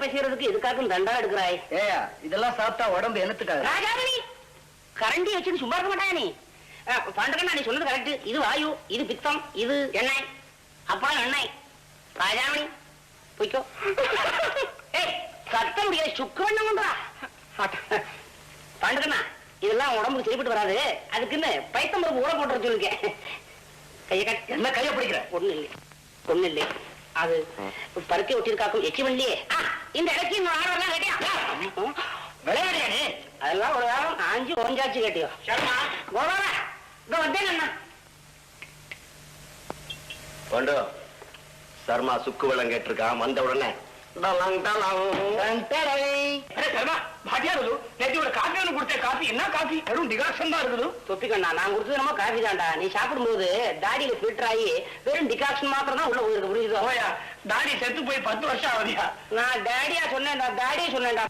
பேசுறதுக்கு எதுக்காக்கும் தண்டா எடுக்கிறாய்? ஏயா இதெல்லாம் சாப்பிட்டா உடம்பு என்னத்துக்காக? ராஜாமணி கரண்டி வச்சுட்டு சும்மா இருக்க மாட்டாயா நீ? பண்றேன்னா நீ சொன்னது கரெக்ட். இது வாயு, இது பித்தம், இது எண்ணெய், அப்பா எண்ணெய். ராஜாமணி போய்க்கோ. ஏய் கத்த முடியாது, சுக்கவண்ணா பண்றேன்னா இதெல்லாம் உடம்புக்கு சரிப்பட்டு வராது. அதுக்குன்னு பைத்தம்பருப்பு ஊற போட்டு சொல்லிருக்கேன். கையை கட்டி என்ன கையை பிடிக்கிற? ஒண்ணு இல்லை ஒண்ணு இல்லை, அது பருக்கை ஒட்டிருக்காக்கும் எச்சி பண்ணலையே. இந்த இடைக்கு இன்னும் ஆடெல்லாம் கேட்டியா? விளையாடியா நீ? அதெல்லாம் ஒரு காலம் ஆஞ்சு கொஞ்சாச்சு கேட்டியோ? சரிமா கோபால இதோ வந்தேன் அண்ணா. கொண்டு சர்மா சுக்கு வெள்ளம் கேட்டிருக்கான். வந்த உடனே தொப்பிக்கண்ணா நான் கொடுத்தது நம்ம காஃபி தான்டா. நீ சாப்பிடும்போது தாடியில ஃபில்டர் ஆகி வெறும் டிகாக்ஷன் மாத்திரம் தான் உள்ள போயிருக்கு. புரியுதோ? தாடி செத்து போய் 10 வருஷம் ஆகுதியா? நான் டேடியா சொன்னேன்டா, தாடியா சொன்னேன்டா.